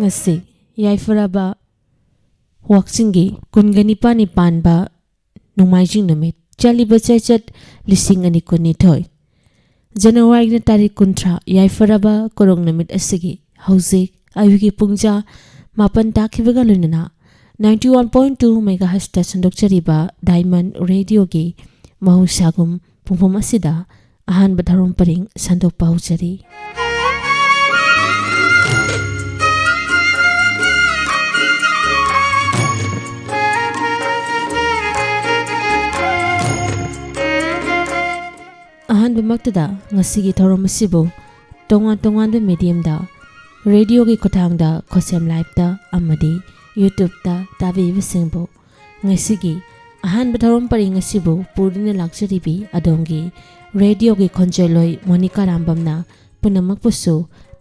ngasi yaifraba waksingi kunganipa panba nungmaijing namit chaliba chachat lising ani kunithoi January na tarik kuntra yaifraba korong namit asigi hauzik ayugi pungja mapan takibaga lunana 91.2 MHz ta sandokchariba Diamond Radio gi mahusagum pungpom asida ahan badharom paring sandok pahujari ahan bamaktada ngasigi thorom asibu tongan be medium da radio gi khothang da khosem live da amadi YouTube da tabi visingbo ngasigi ahan batharom pari ngasibu purina laksari bi adongi radio gi khonjeloi Monica Rambamna punamak pusu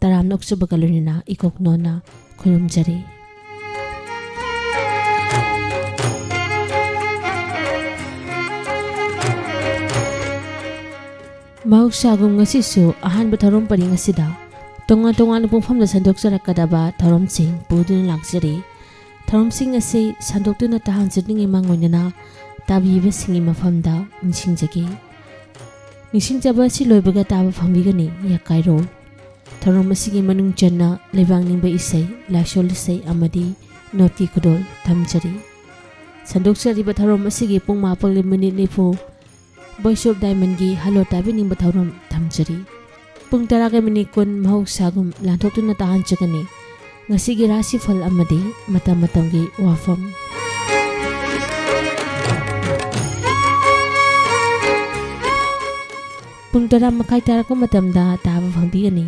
taram noksubagalunina ikoknona khulumjari Mausagum ngasisu ahan batharom pari ngasida tongan pungfamda sandoksarakadaba tharom sing purina laksari Tharom sing asi sandoktuna tahan jidningi mangoinana tabiba singi mafamda nishingjagi nishingjaba si loibaga taba phambigani yakairo tharom asigi manung channa lebangninba isai laisol isai amadi noti khudol thamjari sandoksariba tharom asigi pung mapal minute nifu Voice of Diamond gi halo tabininba tharom thamjari pung taraga minute kun mahausagum lanthokuna tahan jagani Ngasigi rasi fal amadi matam gi wafam Pung tara makai tara ko matamda taba phangbiani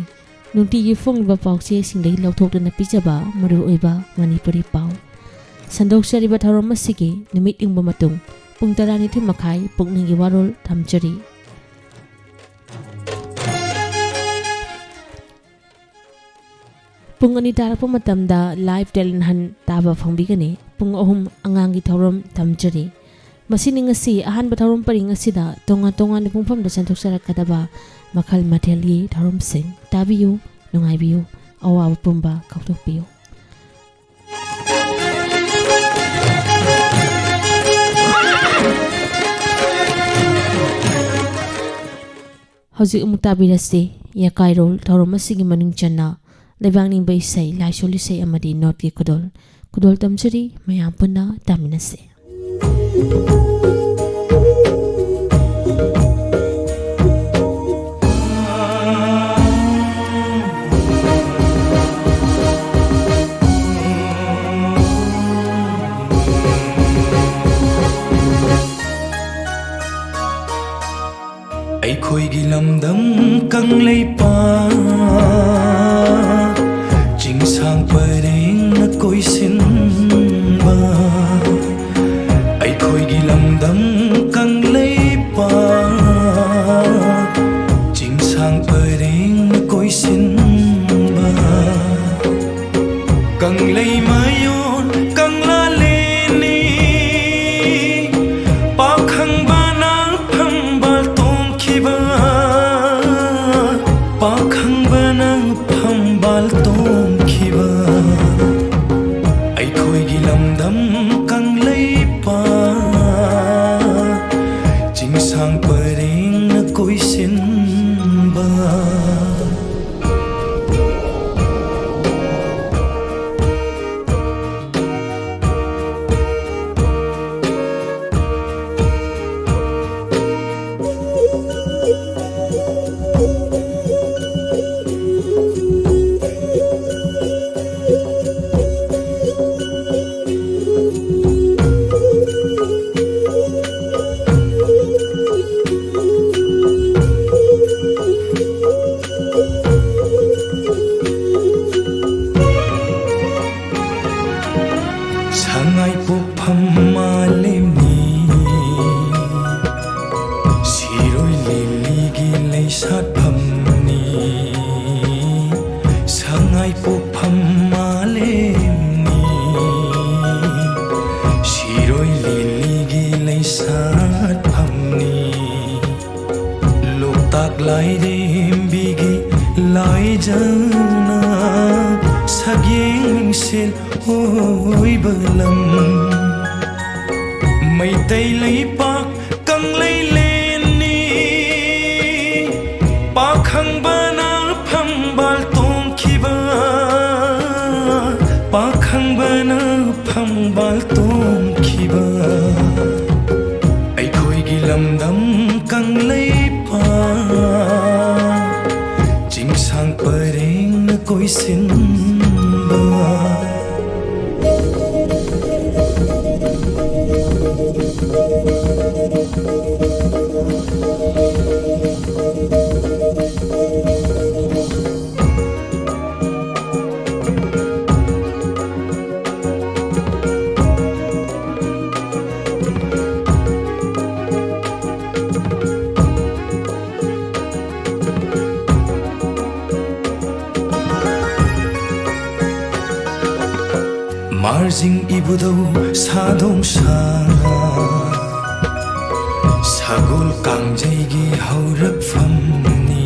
nungti gi phongliba pawse singdai lauthokduna pijaba maru oiba Manipuri paw sandoksariba tharom asigi numit ingba matung pung tara ni thi makai pukningi warol thamjari Pung ani tarakpa matamda live talent han taba phangbigani pung ahum angangi thorom thamjari masini ngasi ahan batharom pari ngasida tonga ni pungphamda santhoksarakadaba makhal mathelgi thorom sing tabiyu nungaibiyu awawa pumba kautokpiyu Hauzik umuk tabirasi yakairol thorom asigi manung channa Lebangning ba isay laisol isay amadi not ki kudol tamjari mayam punna taminase Khoi gi lamdam kang lei pa Jing sang pareng na koi sin ba Ai khoi gi lamdam kang lei pa Jing sang pareng na koi sin ba Kang lei mayon kang la le ni pa khang ba nang pham bal tom ki ba pa khang ba nang pham bal tom ki ba ai khoi gi lamdam kang lei pa jing sang pareng na koi sin ba Sangai pupham malemi Siroi lili gi lei sat phamni Sangai pupham malemi Siroi lili gi lei sat phamni Loktak lai dem bigi lai jana Sagyeng ꯁꯦꯜ ꯑꯣꯏꯕ ꯂꯝ ꯃꯩꯇꯩ ꯂꯩꯄꯥꯛ ꯀꯪꯂꯩꯂꯦꯟꯅꯤ ꯄꯥꯈꯪꯕꯅ ꯐꯝꯕꯥꯜ ꯇꯣꯡꯈꯤꯕ ꯄꯥꯈꯪꯕꯅ ꯐꯝꯕꯥꯜ ꯇꯣꯡꯈꯤꯕ ꯑꯩꯈꯣꯏꯒꯤ ꯂꯝꯗꯝ ꯀꯪꯂꯩꯄꯥꯛ ꯆꯤꯡꯁꯥꯡ ꯄꯔꯦꯡꯅ ꯀꯣꯏꯁꯤꯟꯕ ꯃꯥꯔꯖꯤꯡ ꯏꯕꯨꯙꯧ ꯁꯥꯗꯣꯡꯁꯥ ꯁꯒꯣꯜ ꯀꯥꯡꯖꯩꯒꯤ ꯍꯧꯔꯛꯐꯝꯅꯤ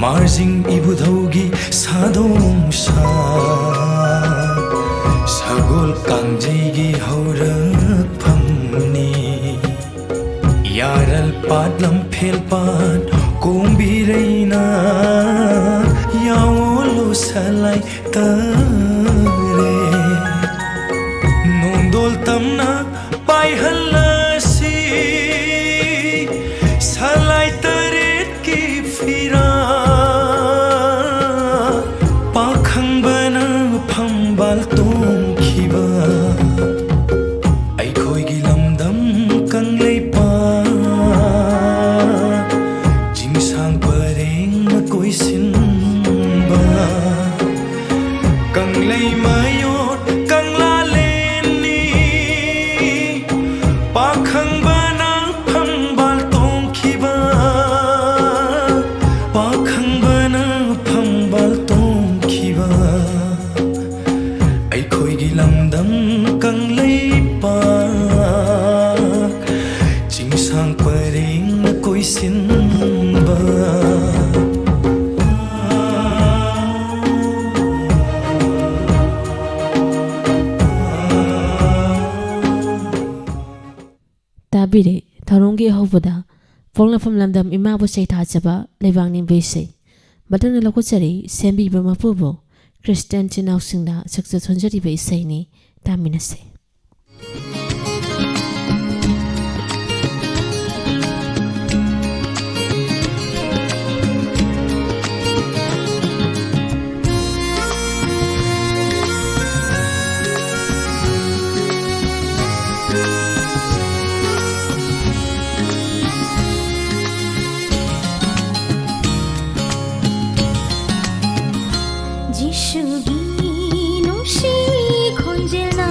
ꯃꯥꯔꯖꯤꯡ ꯏꯕꯨꯙꯧꯒꯤ ꯁꯥꯗꯣꯡꯁꯥ ꯁꯒꯣꯜ ꯀꯥꯡꯖꯩꯒꯤ ꯍꯧꯔꯛꯐꯝꯅꯤ ꯌꯥꯔꯜ ꯄꯥꯠ ꯂꯝꯐꯦꯜ ꯄꯥꯠ ꯀꯣꯡꯕꯤꯔꯩꯅ ꯌꯥꯋꯣꯜꯂꯣ ꯁꯂꯥꯏ ꯇꯔꯦ ꯅꯣꯡꯗꯣꯜ ꯇꯝꯅ ꯄꯥꯏꯍꯜꯂꯁꯤ ꯁꯂꯥꯏ ꯇꯔꯦꯠꯀꯤ ꯐꯤꯔꯥꯜ ꯄꯥꯈꯪꯕꯅ ꯐꯝꯕꯥꯜ ꯇꯣꯡꯈꯤꯕ ꯑꯩꯈꯣꯏꯒꯤ ꯂꯝꯗꯝ ꯀꯪꯂꯩꯄꯥꯛ ꯆꯤꯡꯁꯥꯡ ꯄꯔꯦꯡꯅ ꯀꯣꯏꯁꯤꯟꯕ ꯀꯪꯂꯩꯃꯌꯣꯟ ꯀꯪꯂꯥꯂꯦꯟꯅꯤ ꯄꯥꯈꯪꯕꯅ ꯐꯝꯕꯥꯜ ꯇꯣꯡꯈꯤꯕ ꯄꯥꯈꯪꯕꯅ ꯐꯝꯕꯥꯜ ꯇꯣꯡꯈꯤꯕ ꯑꯩꯈꯣꯏꯒꯤ ꯂꯝꯗꯝ ꯀꯪꯂꯩꯄꯥꯛ ꯆꯤꯡꯁꯥꯡ ꯄꯔꯦꯡꯅ ꯀꯣꯏꯁꯤꯟꯕ ꯇꯥꯕꯤꯔꯦ ꯊꯧꯔꯝꯒꯤ ꯑꯍꯧꯕꯗ ꯄꯣꯛꯅꯐꯝ ꯂꯝꯗꯝ ꯏꯃꯥꯕꯨ ꯁꯩꯊꯥꯖꯕ ꯂꯩꯕꯥꯛ ꯅꯤꯡꯕ ꯏꯁꯩ ꯃꯊꯪꯗ ꯂꯧꯈꯠꯆꯔꯤ ꯁꯦꯝꯕꯤꯕ ꯃꯄꯨꯕꯨ ꯈ꯭ꯔꯤꯁꯇꯤꯌꯥꯟ ꯏꯆꯤꯟ-ꯏꯅꯥꯎꯁꯤꯡꯅ ꯁꯛꯆ ꯁꯣꯟꯖꯔꯤꯕ ꯏꯁꯩꯅꯤ ꯇꯥꯃꯤꯟꯅꯁꯤ যিশুগী নুসি খঞ্জেলা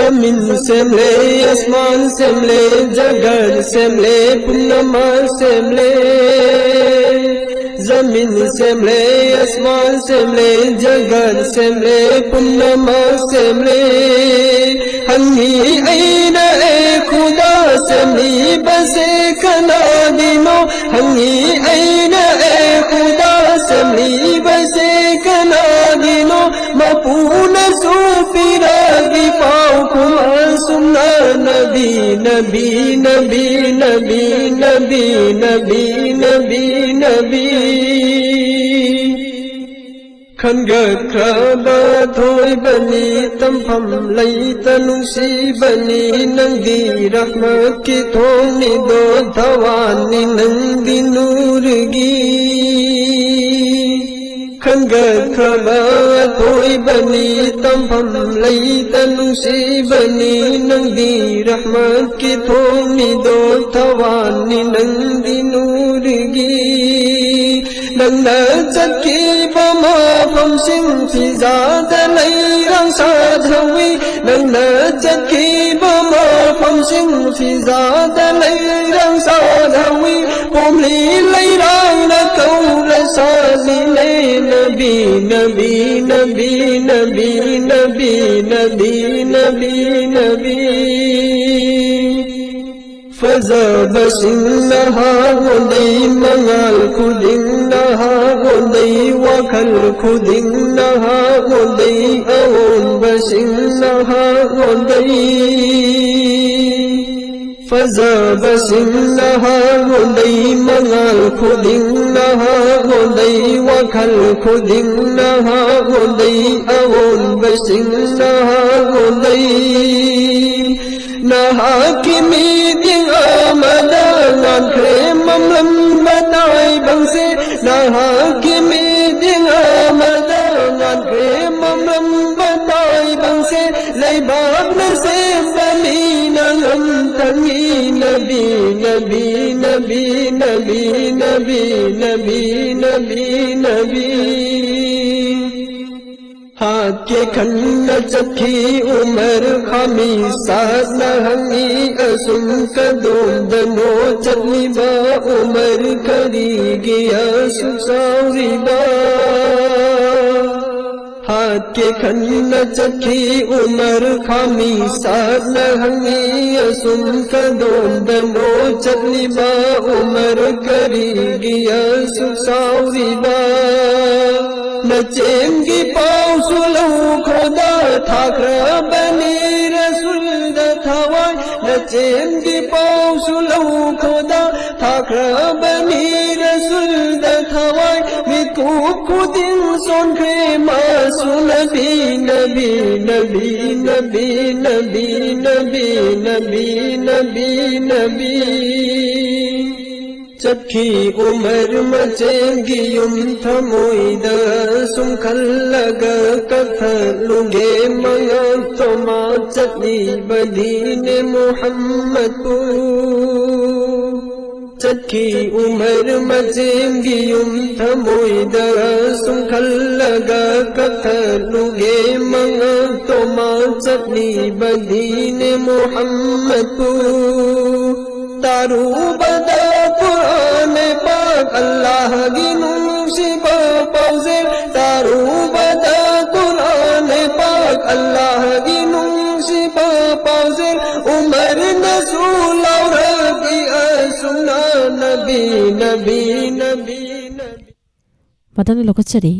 जमीन से मिले आसमान से मिले जगत से मिले पुन्नमा से मिले जमीन से मिले आसमान से मिले जगत से मिले पुन्नमा से मिले हंगी ऐना ए खुदा से मिली बसे कना दिनो हंगी ऐना ए खुदा से मिली बसे कना दिनो मपून सूफिरा की पाओ कुमार सुना नबी नबी नबी नबी नबी नबी नबी नबी खनगत खबा थोय बनी तमफम लैता नुंसीबनी नंदी रहमत की थोनी दो धवानी नंदी नूरगी खनगत खबा थोय बनी तमफम लैता नुंसीबनी नंदी रहमत की थोनी दो धवानी नंदी नूरगी नंदा चटकी बमा फमसिंग फिजादा लैरंग साधवी नंदा चटकी बमा फमसिंग फिजादा लैरंग साधवी पोमली लैरंग न कौर सालिले नबी नबी नबी नबी नबी नबी नबी नबी फजा बसिन्नहा गोंदै मंगाल खुदिन्नहा गोंदै वाखल खुदिन्नहा गोंदै अवोन बसिन्नहा गोंदै फजा बसिन्नहा गोंदै मंगाल खुदिन्नहा गोंदै वाखल खुदिन्नहा गोंदै अवोन बसिन्नहा गोंदै नहा की मीटिंग आमदा नानख्रे ममलम बताई बंसे नहा की मीटिंग आमदा नानख्रे ममलम बताई बंसे लैबाब से बनी नगम तंगी नबी नबी नबी नबी नबी नबी नबी नबी हाथ के खन्न चखी उमर खामी साथ नहंगी असुम कदों दनो चलनी बा उमर करी गया सुसावी बा हाथ के खन्न चखी उमर खामी साथ नहंगी असुम कदों दनो चलनी बा उमर करी गया सुसावी बा नचेंगी पाँव सुलू खुदा ठाकरा बनी रसूल दथावाय नचेंगी पाँव सुलू खुदा ठाकरा बनी रसूल दथावाय मिकू खुदिन सोनखे मासू नबी नबी नबी नबी नबी नबी नबी नबी नबी चखी उमर मचेंगी युम थमोइदा सुंखल्लग कथलुगे मया तोमा चली बदीने मोहम्मद को चखी उमर मचेंगी युम थमोइदा सुंखल्लग कथलुगे मया तोमा चली बदीने मोहम्मद को तारू बदा कुरान पाक अल्लाह की नूसिबा पौजे तारू बदा कुरान पाक अल्लाह की नूसिबा पौजे उमर नसूल और की सुना नबी नबी नबी नबी Madana lokachari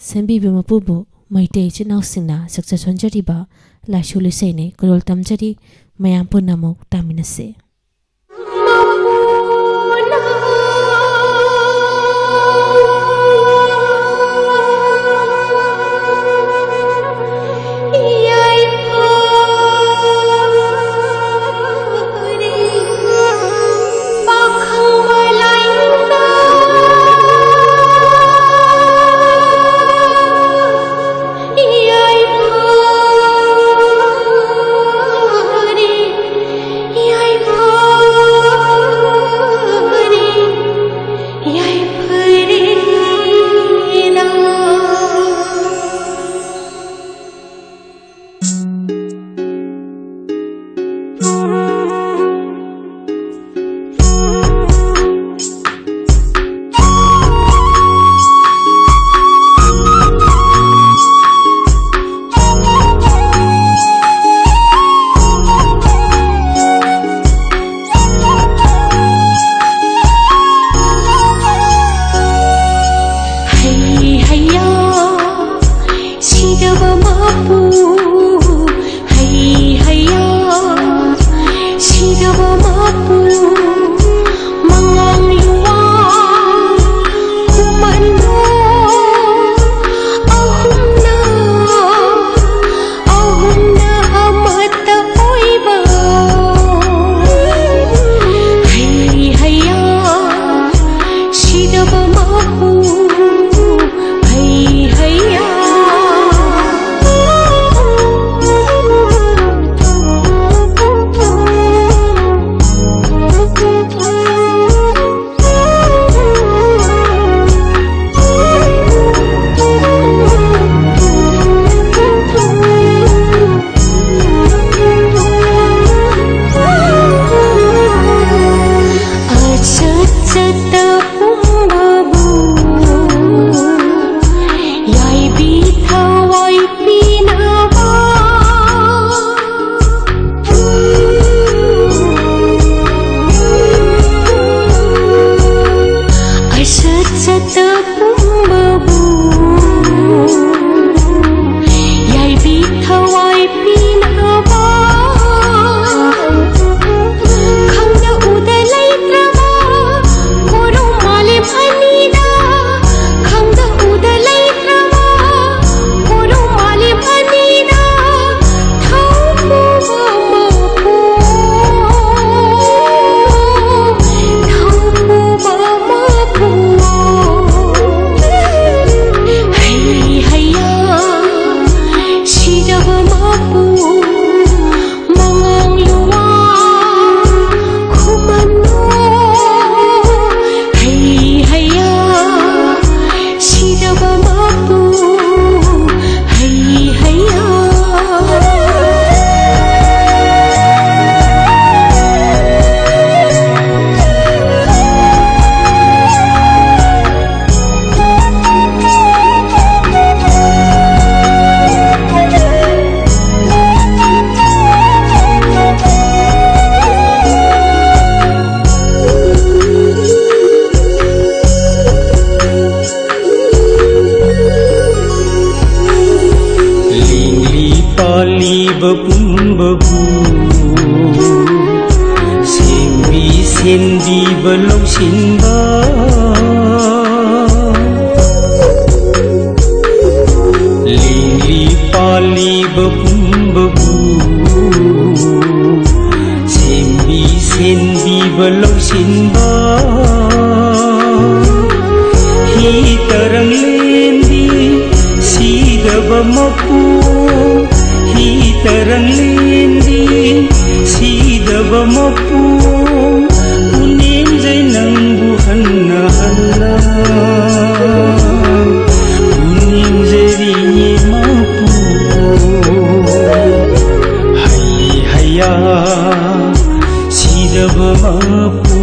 sembi bimapubu maite chinausingna saksa sonjari ba la shuli sene kurol tamjari mayam punamok taminase I ꯄꯨꯝꯕꯕꯨ ꯁꯦꯝꯕꯤ ꯁꯦꯟꯕꯤꯕ ꯂꯧꯁꯤꯟꯕ ꯂꯦꯡꯂꯤ ꯄꯥꯜꯂꯤꯕ ꯄꯨꯝꯕꯕꯨ ꯁꯦꯝꯕꯤ ꯁꯦꯟꯕꯤꯕ ꯂꯧꯁꯤꯟꯕ ꯍꯤ ꯇꯔꯪ ꯂꯦꯟꯕꯤ ꯁꯤꯗꯕ ꯃꯄꯨ ꯍꯤ ꯇꯔꯪ ꯂꯦꯟꯕꯤ ꯁꯤꯗꯕ ꯃꯄꯨ ꯄꯨꯅꯦꯝꯖꯩ ꯅꯪꯕꯨ ꯍꯟꯅ ꯍꯟꯅ ꯄꯨꯅꯦꯝꯖꯔꯤꯌꯦ ꯃꯄꯨ ꯍꯩ ꯍꯩꯌꯥ ꯁꯤꯗꯕ ꯃꯄꯨ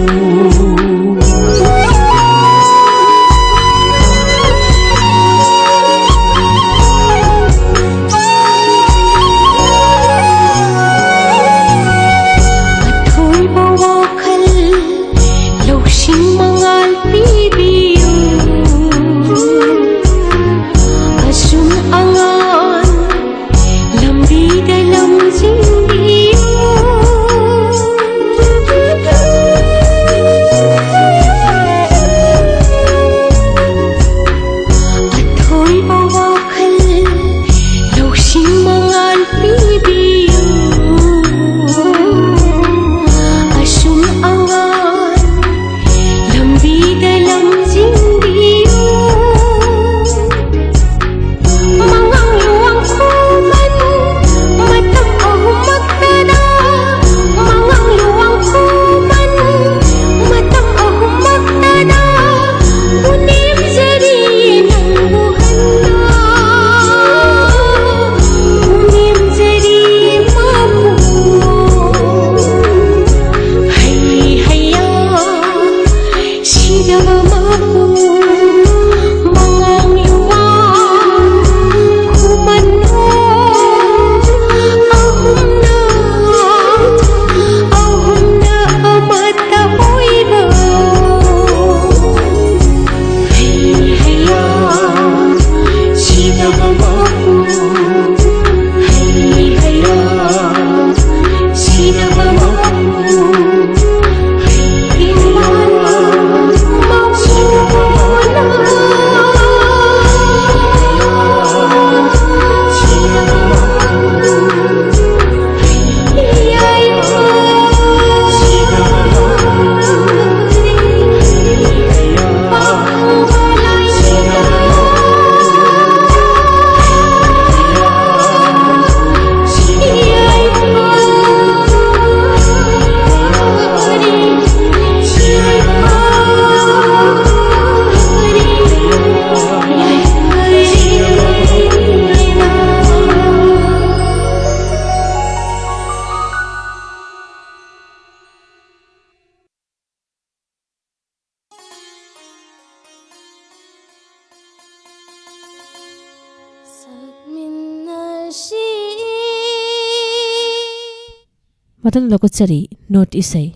Matang Lokachari, North Isai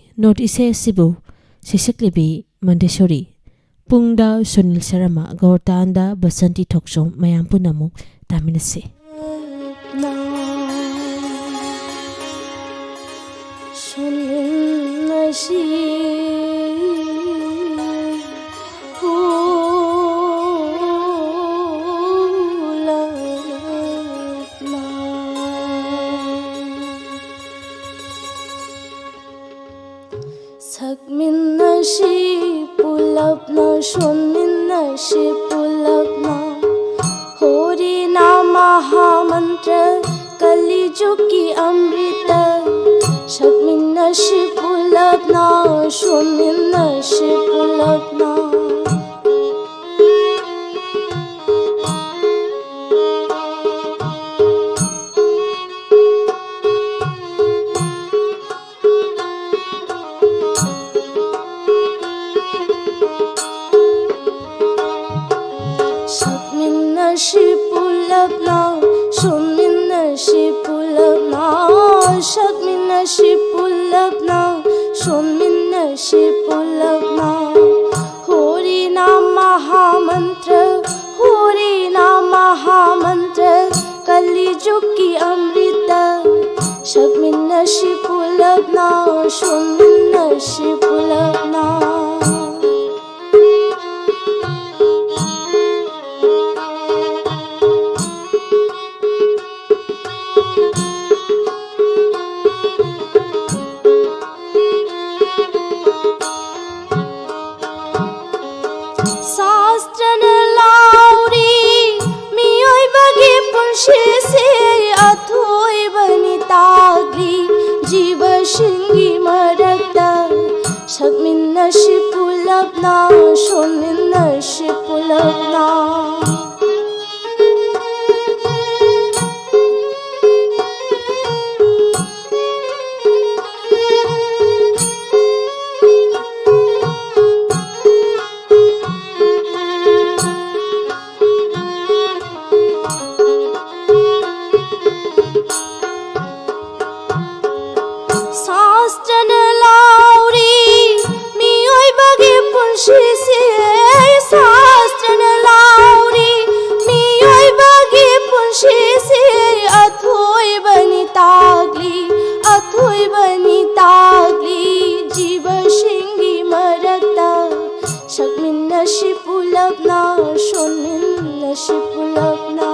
Sibu, Sisaklibi, Mandeshori, Pungda, Sunil Sarama, Gaurtanda, Basanti Tokshom, Mayampunamu, Taminase. Sakminashi pulapna shunminashi pulapna Hori nama mahamantra Kali juki amrita Sakminashi pulapna shunminashi pulapna Sakminashi pulapna shunminashi pulapna Sakminashi pulapna shunminashi pulapna Hori nama mahamantra Kali juki amrita Sakminashi ꯁꯛꯃꯤꯟꯅꯁꯤ ꯄꯨꯂꯞꯅ ꯁꯣꯟꯃꯤꯟꯅꯁꯤ ꯄꯨꯂꯞꯅ शास्त्रना Lowry मियोइबगी पुंशीसे अथोइबनि ताग्ली जीव शिंगी मरक्ता सक्मिन्नसि पुलप्ना सोन्मिन्नसि पुलप्ना शास्त्रना Lowry मियोइबगी पुंशीसे शास्त्रना Lowry मियोइबगी पुंशीसे अथोइबनि ताग्ली जीव शिंगी मरक्ता सक्मिन्नसि पुलप्ना सोन्मिन्नसि पुलप्ना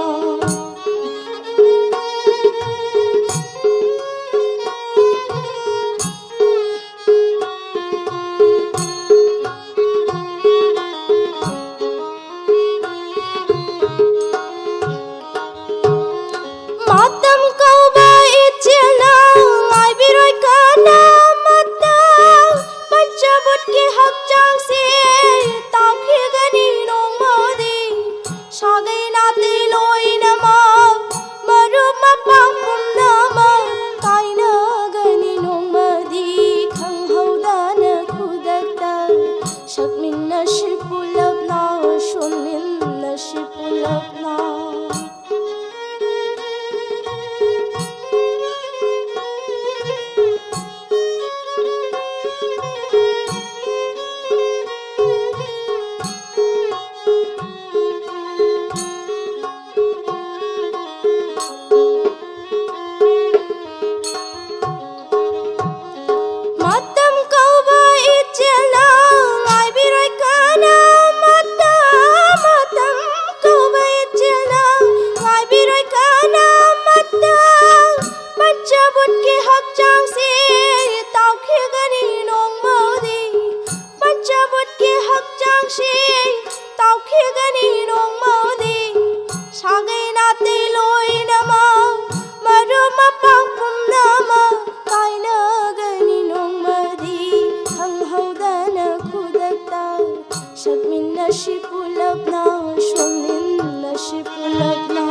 Matam kau baik cina ngai biroi kana mata pancabut ke hak jang se tau khi gani nong modi sagai nate loi nama marum mapang pum nama kaina gani nong modi khang haudana khudakta sakminnasi pulapna sonminnasi pulapna Matam kau baik cina ngai biroi kana mata matam kau baik cina ngai biroi kana mata pancabut ke hak jang se tau khi gani nong modi pancabut ke hak jang se tau khi gani nong modi sagai nate loi nama marum mapang pum nama kaina gani nong madi khang haudana khudakta sakminnasi pulapna sonminnasi pulapna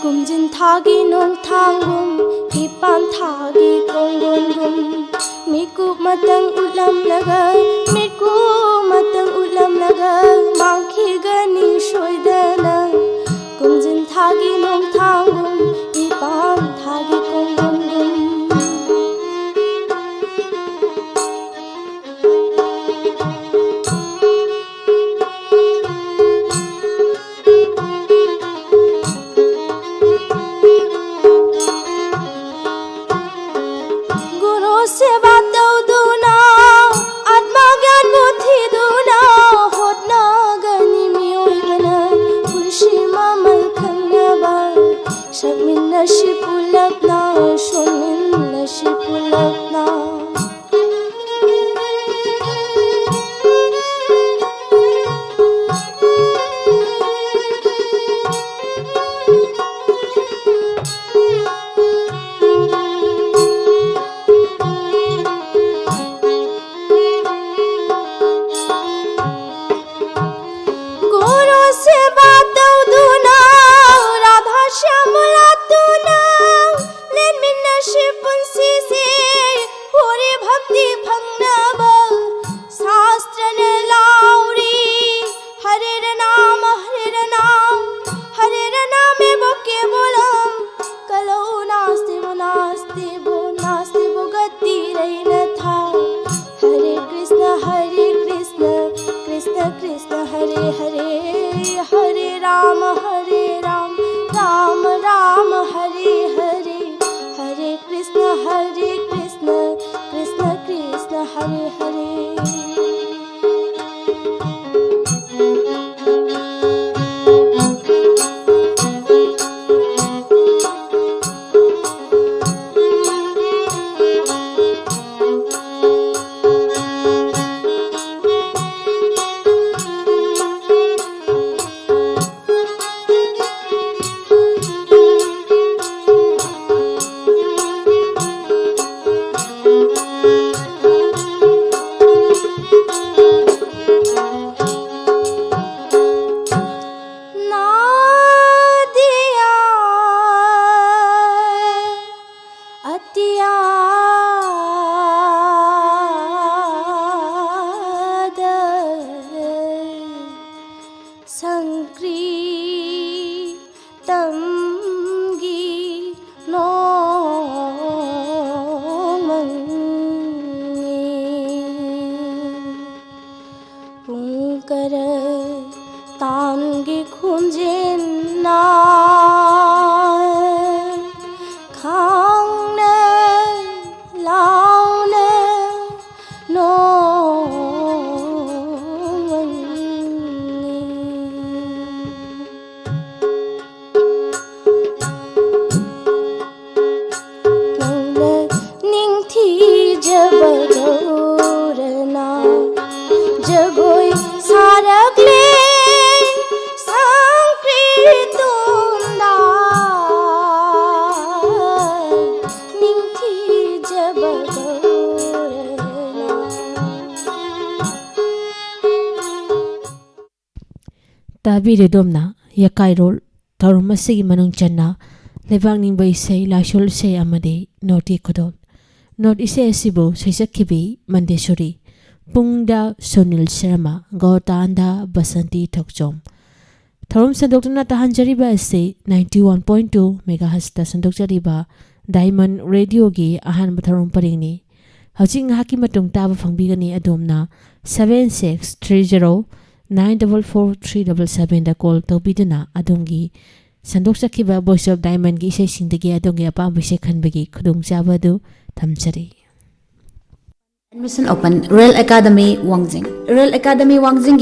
kumjin thagi nong thangum hipan thagi konggongum miku matang ulam laga mangkhi gani soidana kumjin thagi nong thangum hipan thagi konggongum Guru seva dauduna atma gyan buddhi duna hotna gani miyoibana punshi mamal khangna ba sakminnasi pulapna sonminnasi pulapna Hare Hare तानगी खुंजे ना खांग न लाव न no निंग थी जब गौरना जगोई सारगले ताबीरे दोमना यकाइरोल थौरम असिगी मनुंग चन्ना लेबांग निंगबा इसै Lysol इसै अमदे naughty खदोल note इसै असिबो सैसखिबी मंदेश्वरी पुंगदा सोनिल शर्मा गौतांदा बसंती थोकचोम थौरम संदोक्तुना तहांजरीबा इसै 91.2 मेगाहर्ट्ज संदोक्चरीबा डायमंड रेडियो की अहानब थौरम परिंगनी हौजिंग हाकी मतुंग ताबा फंगबिगनी अदोमना 7630 94437 दा कॉल तौबीदुना अदोंगी संदोक सखिबा वॉइस ऑफ डायमंड की इसे सिंदगी अदोंगी अपाबसे खनबगी खुदोंचाबा दु थमचरी Admission open Real Academy Wangjing